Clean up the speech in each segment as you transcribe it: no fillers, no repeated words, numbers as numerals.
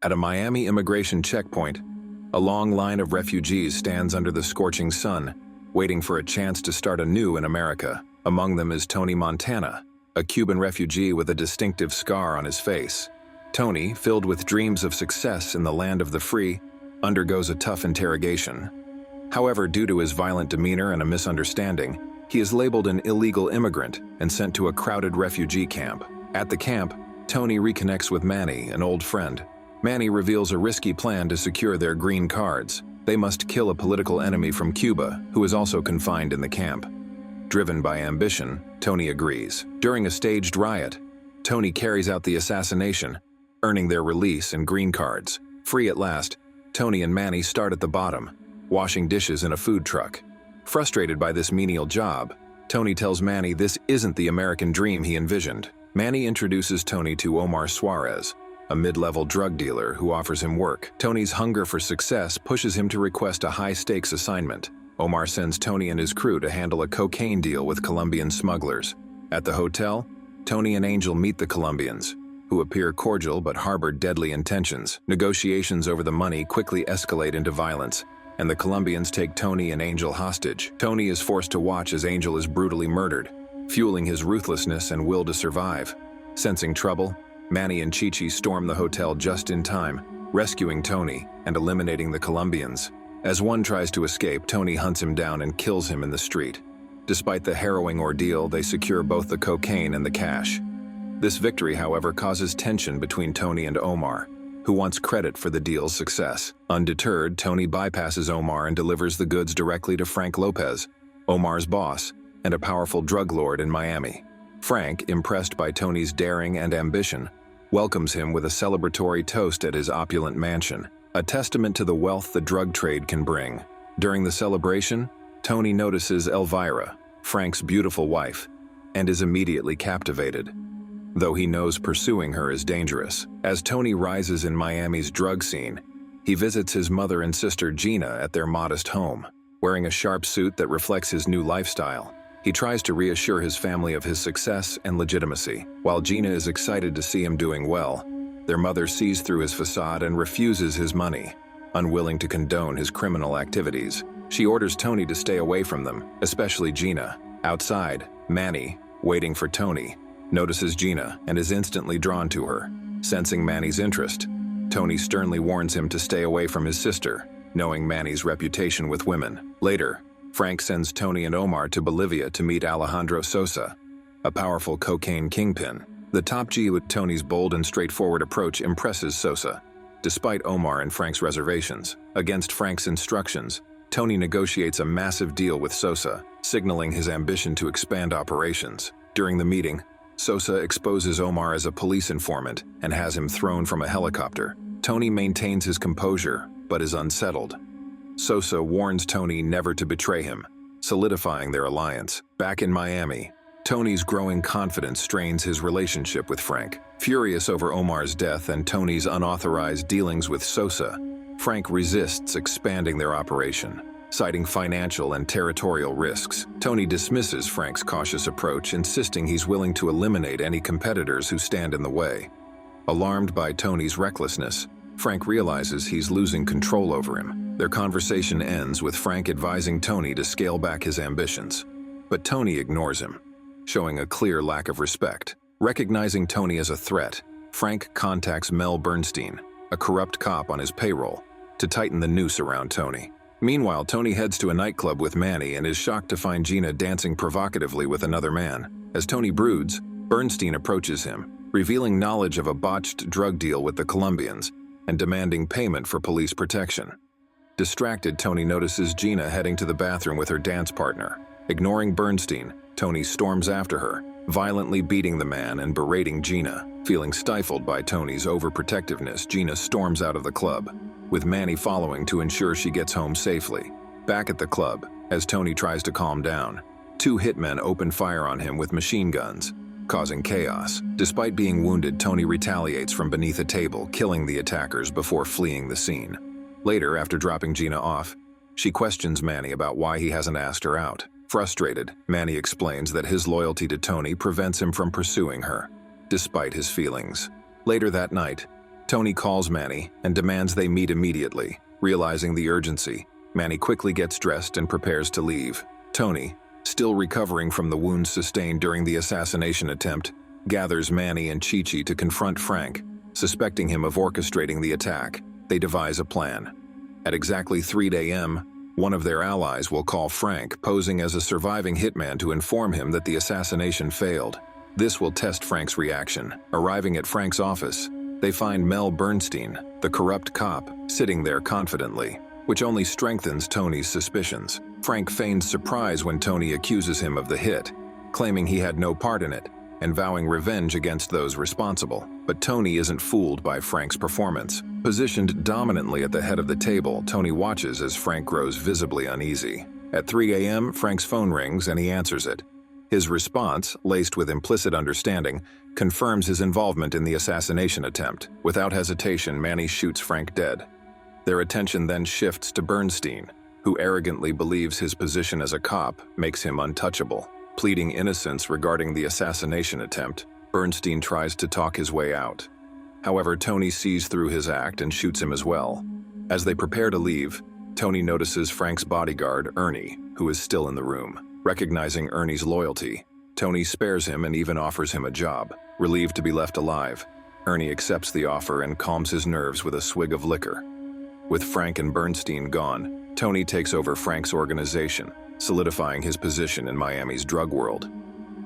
At a Miami immigration checkpoint, a long line of refugees stands under the scorching sun, waiting for a chance to start anew in America. Among them is Tony Montana, a Cuban refugee with a distinctive scar on his face. Tony, filled with dreams of success in the land of the free, undergoes a tough interrogation. However, due to his violent demeanor and a misunderstanding, he is labeled an illegal immigrant and sent to a crowded refugee camp. At the camp, Tony reconnects with Manny, an old friend. Manny reveals a risky plan to secure their green cards. They must kill a political enemy from Cuba, who is also confined in the camp. Driven by ambition, Tony agrees. During a staged riot, Tony carries out the assassination, earning their release and green cards. Free at last, Tony and Manny start at the bottom, washing dishes in a food truck. Frustrated by this menial job, Tony tells Manny this isn't the American dream he envisioned. Manny introduces Tony to Omar Suarez, a mid-level drug dealer who offers him work. Tony's hunger for success pushes him to request a high-stakes assignment. Omar sends Tony and his crew to handle a cocaine deal with Colombian smugglers. At the hotel, Tony and Angel meet the Colombians, who appear cordial but harbor deadly intentions. Negotiations over the money quickly escalate into violence, and the Colombians take Tony and Angel hostage. Tony is forced to watch as Angel is brutally murdered, fueling his ruthlessness and will to survive. Sensing trouble, Manny and Chichi storm the hotel just in time, rescuing Tony and eliminating the Colombians. As one tries to escape, Tony hunts him down and kills him in the street. Despite the harrowing ordeal, they secure both the cocaine and the cash. This victory, however, causes tension between Tony and Omar, who wants credit for the deal's success. Undeterred, Tony bypasses Omar and delivers the goods directly to Frank Lopez, Omar's boss, and a powerful drug lord in Miami. Frank, impressed by Tony's daring and ambition, welcomes him with a celebratory toast at his opulent mansion, a testament to the wealth the drug trade can bring. During the celebration, Tony notices Elvira, Frank's beautiful wife, and is immediately captivated, though he knows pursuing her is dangerous. As Tony rises in Miami's drug scene, he visits his mother and sister Gina at their modest home. Wearing a sharp suit that reflects his new lifestyle, he tries to reassure his family of his success and legitimacy. While Gina is excited to see him doing well, their mother sees through his facade and refuses his money, unwilling to condone his criminal activities. She orders Tony to stay away from them, especially Gina. Outside, Manny, waiting for Tony, notices Gina and is instantly drawn to her. Sensing Manny's interest, Tony sternly warns him to stay away from his sister, knowing Manny's reputation with women. Later, Frank sends Tony and Omar to Bolivia to meet Alejandro Sosa, a powerful cocaine kingpin. The top G with Tony's bold and straightforward approach impresses Sosa, despite Omar and Frank's reservations. Against Frank's instructions, Tony negotiates a massive deal with Sosa, signaling his ambition to expand operations. During the meeting, Sosa exposes Omar as a police informant and has him thrown from a helicopter. Tony maintains his composure, but is unsettled. Sosa warns Tony never to betray him, solidifying their alliance. Back in Miami, Tony's growing confidence strains his relationship with Frank. Furious over Omar's death and Tony's unauthorized dealings with Sosa, Frank resists expanding their operation, citing financial and territorial risks. Tony dismisses Frank's cautious approach, insisting he's willing to eliminate any competitors who stand in the way. Alarmed by Tony's recklessness, Frank realizes he's losing control over him. Their conversation ends with Frank advising Tony to scale back his ambitions. But Tony ignores him, showing a clear lack of respect. Recognizing Tony as a threat, Frank contacts Mel Bernstein, a corrupt cop on his payroll, to tighten the noose around Tony. Meanwhile, Tony heads to a nightclub with Manny and is shocked to find Gina dancing provocatively with another man. As Tony broods, Bernstein approaches him, revealing knowledge of a botched drug deal with the Colombians and demanding payment for police protection. Distracted, Tony notices Gina heading to the bathroom with her dance partner. Ignoring Bernstein, Tony storms after her, violently beating the man and berating Gina. Feeling stifled by Tony's overprotectiveness, Gina storms out of the club, with Manny following to ensure she gets home safely. Back at the club, as Tony tries to calm down, two hitmen open fire on him with machine guns, causing chaos. Despite being wounded, Tony retaliates from beneath a table, killing the attackers before fleeing the scene. Later, after dropping Gina off, she questions Manny about why he hasn't asked her out. Frustrated, Manny explains that his loyalty to Tony prevents him from pursuing her. despite his feelings. Later that night, Tony calls Manny and demands they meet immediately. Realizing the urgency, Manny quickly gets dressed and prepares to leave. Tony, still recovering from the wounds sustained during the assassination attempt, gathers Manny and Chi-Chi to confront Frank. Suspecting him of orchestrating the attack, they devise a plan. At exactly 3 a.m., one of their allies will call Frank, posing as a surviving hitman to inform him that the assassination failed. This will test Frank's reaction. Arriving at Frank's office, they find Mel Bernstein, the corrupt cop, sitting there confidently, which only strengthens Tony's suspicions. Frank feigns surprise when Tony accuses him of the hit, claiming he had no part in it, and vowing revenge against those responsible. But Tony isn't fooled by Frank's performance. Positioned dominantly at the head of the table, Tony watches as Frank grows visibly uneasy. At 3 a.m., Frank's phone rings and he answers it. His response, laced with implicit understanding, confirms his involvement in the assassination attempt. Without hesitation, Manny shoots Frank dead. Their attention then shifts to Bernstein, who arrogantly believes his position as a cop makes him untouchable. Pleading innocence regarding the assassination attempt, Bernstein tries to talk his way out. However, Tony sees through his act and shoots him as well. As they prepare to leave, Tony notices Frank's bodyguard, Ernie, who is still in the room. Recognizing Ernie's loyalty, Tony spares him and even offers him a job. Relieved to be left alive, Ernie accepts the offer and calms his nerves with a swig of liquor. With Frank and Bernstein gone, Tony takes over Frank's organization, solidifying his position in Miami's drug world.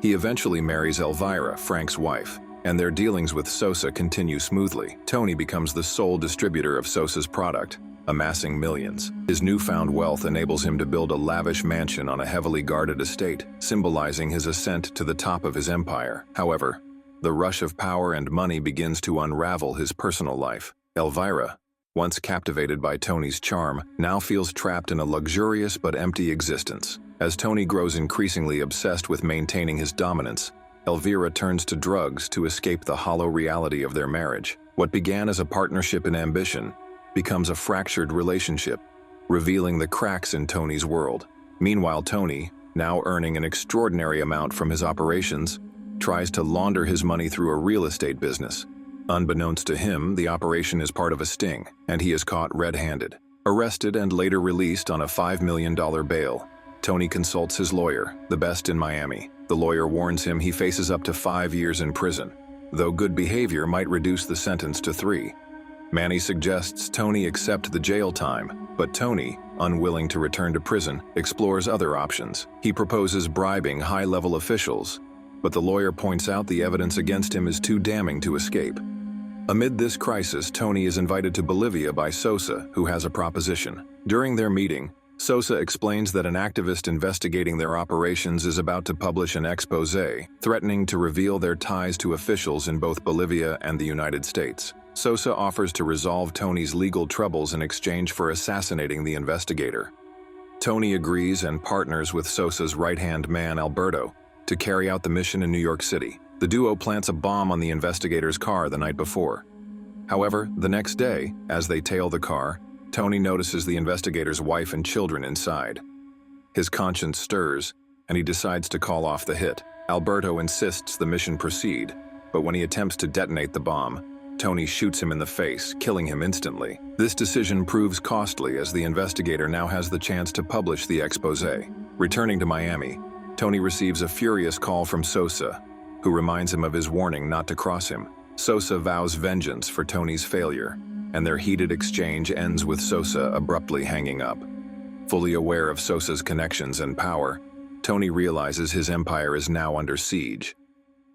He eventually marries Elvira, Frank's wife, and their dealings with Sosa continue smoothly. Tony becomes the sole distributor of Sosa's product, amassing millions. His newfound wealth enables him to build a lavish mansion on a heavily guarded estate, symbolizing his ascent to the top of his empire. However, the rush of power and money begins to unravel his personal life. Elvira, once captivated by Tony's charm, now feels trapped in a luxurious but empty existence. As Tony grows increasingly obsessed with maintaining his dominance, Elvira turns to drugs to escape the hollow reality of their marriage. What began as a partnership in ambition becomes a fractured relationship, revealing the cracks in Tony's world. Meanwhile, Tony, now earning an extraordinary amount from his operations, tries to launder his money through a real estate business. Unbeknownst to him, the operation is part of a sting, and he is caught red-handed. Arrested and later released on a $5 million bail, Tony consults his lawyer, the best in Miami. The lawyer warns him he faces up to 5 years in prison, though good behavior might reduce the sentence to 3. Manny suggests Tony accept the jail time, but Tony, unwilling to return to prison, explores other options. He proposes bribing high-level officials, but the lawyer points out the evidence against him is too damning to escape. Amid this crisis, Tony is invited to Bolivia by Sosa, who has a proposition. During their meeting, Sosa explains that an activist investigating their operations is about to publish an exposé, threatening to reveal their ties to officials in both Bolivia and the United States. Sosa offers to resolve Tony's legal troubles in exchange for assassinating the investigator. Tony agrees and partners with Sosa's right-hand man, Alberto, to carry out the mission in New York City. The duo plants a bomb on the investigator's car the night before. However, the next day, as they tail the car, Tony notices the investigator's wife and children inside. His conscience stirs, and he decides to call off the hit. Alberto insists the mission proceed, but when he attempts to detonate the bomb, Tony shoots him in the face, killing him instantly. This decision proves costly as the investigator now has the chance to publish the exposé. Returning to Miami, Tony receives a furious call from Sosa, who reminds him of his warning not to cross him. Sosa vows vengeance for Tony's failure, and their heated exchange ends with Sosa abruptly hanging up. Fully aware of Sosa's connections and power, Tony realizes his empire is now under siege.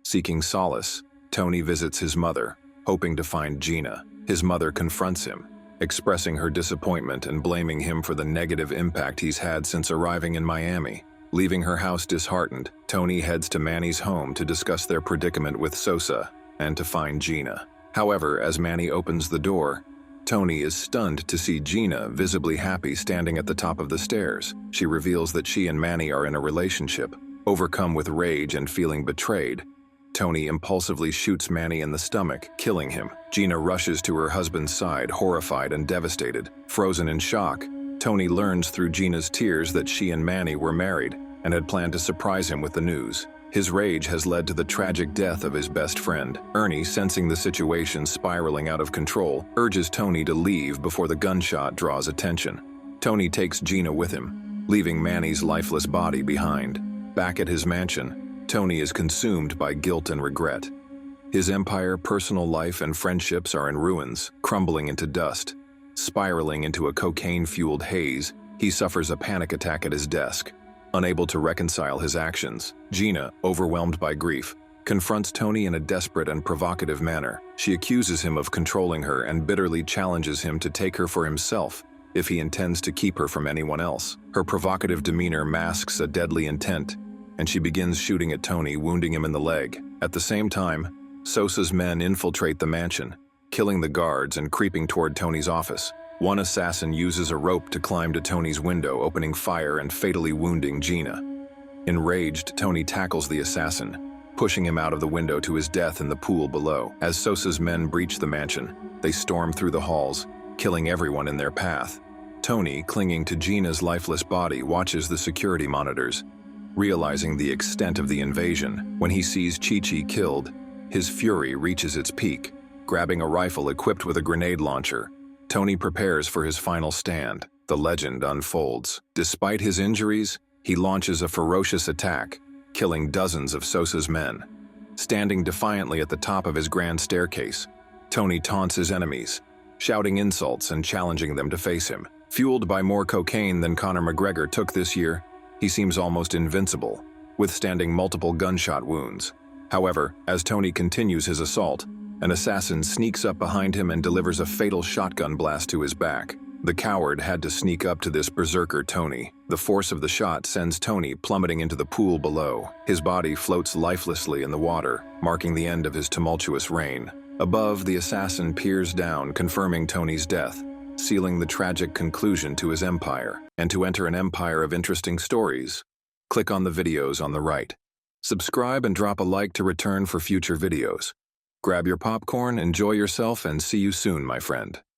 Seeking solace, Tony visits his mother, hoping to find Gina. His mother confronts him, expressing her disappointment and blaming him for the negative impact he's had since arriving in Miami. Leaving her house disheartened, Tony heads to Manny's home to discuss their predicament with Sosa and to find Gina. However, as Manny opens the door, Tony is stunned to see Gina visibly happy standing at the top of the stairs. She reveals that she and Manny are in a relationship. Overcome with rage and feeling betrayed, Tony impulsively shoots Manny in the stomach, killing him. Gina rushes to her husband's side, horrified and devastated. Frozen in shock, Tony learns through Gina's tears that she and Manny were married and had planned to surprise him with the news. His rage has led to the tragic death of his best friend. Ernie, sensing the situation spiraling out of control, urges Tony to leave before the gunshot draws attention. Tony takes Gina with him, leaving Manny's lifeless body behind. Back at his mansion, Tony is consumed by guilt and regret. His empire, personal life, and friendships are in ruins, crumbling into dust. Spiraling into a cocaine-fueled haze, he suffers a panic attack at his desk. Unable to reconcile his actions, Gina, overwhelmed by grief, confronts Tony in a desperate and provocative manner. She accuses him of controlling her and bitterly challenges him to take her for himself if he intends to keep her from anyone else. Her provocative demeanor masks a deadly intent, and she begins shooting at Tony, wounding him in the leg. At the same time, Sosa's men infiltrate the mansion, killing the guards and creeping toward Tony's office. One assassin uses a rope to climb to Tony's window, opening fire and fatally wounding Gina. Enraged, Tony tackles the assassin, pushing him out of the window to his death in the pool below. As Sosa's men breach the mansion, they storm through the halls, killing everyone in their path. Tony, clinging to Gina's lifeless body, watches the security monitors. Realizing the extent of the invasion, when he sees Chi-Chi killed, his fury reaches its peak. Grabbing a rifle equipped with a grenade launcher, Tony prepares for his final stand. The legend unfolds. Despite his injuries, he launches a ferocious attack, killing dozens of Sosa's men. Standing defiantly at the top of his grand staircase, Tony taunts his enemies, shouting insults and challenging them to face him. Fueled by more cocaine than Conor McGregor took this year, he seems almost invincible, withstanding multiple gunshot wounds. However, as Tony continues his assault, an assassin sneaks up behind him and delivers a fatal shotgun blast to his back. The coward had to sneak up to this berserker Tony. The force of the shot sends Tony plummeting into the pool below. His body floats lifelessly in the water, marking the end of his tumultuous reign. Above, the assassin peers down, confirming Tony's death, sealing the tragic conclusion to his empire. And to enter an empire of interesting stories, click on the videos on the right. Subscribe and drop a like to return for future videos. Grab your popcorn, enjoy yourself, and see you soon, my friend.